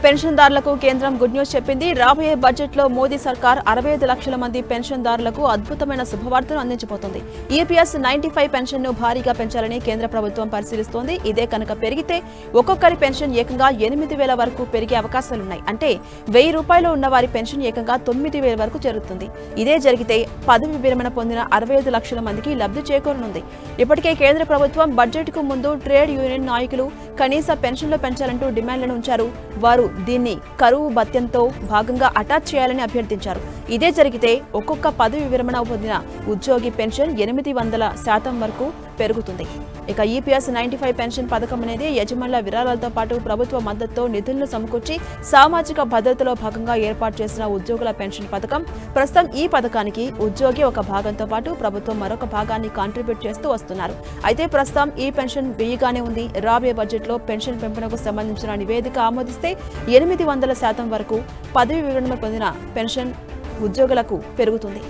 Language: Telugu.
పెన్షన్దారులకు కేంద్రం గుడ్ న్యూస్ చెప్పింది. రాబోయే బడ్జెట్లో మోదీ సర్కార్ 65 లక్షల మంది పెన్షన్దారులకు అద్భుతమైన శుభవార్తను అందించబోతోంది. ఈపీఎస్ 95 పెన్షన్ను భారీగా పెంచాలని కేంద్ర ప్రభుత్వం పరిశీలిస్తోంది. ఇదే కనుక పెరిగితే ఒక్కొక్కరి పెన్షన్ ఏకంగా 8,000 వరకు పెరిగే అవకాశాలున్నాయి. అంటే ₹1,000 ఉన్న వారి పెన్షన్ ఏకంగా 9,000 వరకు జరుగుతుంది. ఇదే జరిగితే పదవి విరమణ పొందిన 65 లక్షల మందికి లబ్ధి చేకూరనుంది. ఇప్పటికే కేంద్ర ప్రభుత్వం బడ్జెట్కు ముందు ట్రేడ్ యూనియన్ నాయకులు కనీస పెన్షన్లు పెంచాలంటూ డిమాండ్లను ఉంచారు. వారు దీన్ని కరువు భత్యంతో భాగంగా అటాచ్ చేయాలని అభ్యర్థించారు. ఇదే జరిగితే ఒక్కొక్క పదవి విరమణ పొందిన ఉద్యోగి పెన్షన్ 800% వరకు పెరుగుతుంది. ఇక ఈపీఎస్ 95 పెన్షన్ పథకం అనేది యజమానుల విరాళాలతో పాటు ప్రభుత్వ మద్దతుతో నిధులను సమకూర్చి సామాజిక భద్రతలో భాగంగా ఏర్పాటు చేసిన ఉద్యోగుల పెన్షన్ పథకం. ప్రస్తుతం ఈ పథకానికి ఉద్యోగి ఒక భాగంతో పాటు ప్రభుత్వం మరొక భాగాన్ని కాంట్రిబ్యూట్ చేస్తూ వస్తున్నారు. అయితే ప్రస్తుతం ఈ పెన్షన్ వెయ్యిగానే ఉంది. రాబోయే బడ్జెట్లో పెన్షన్ పెంపునకు సంబంధించిన నివేదిక ఆమోదిస్తే 800% వరకు పదవి విరమణ పొందిన పెన్షన్ ఉద్యోగులకు పెరుగుతుంది.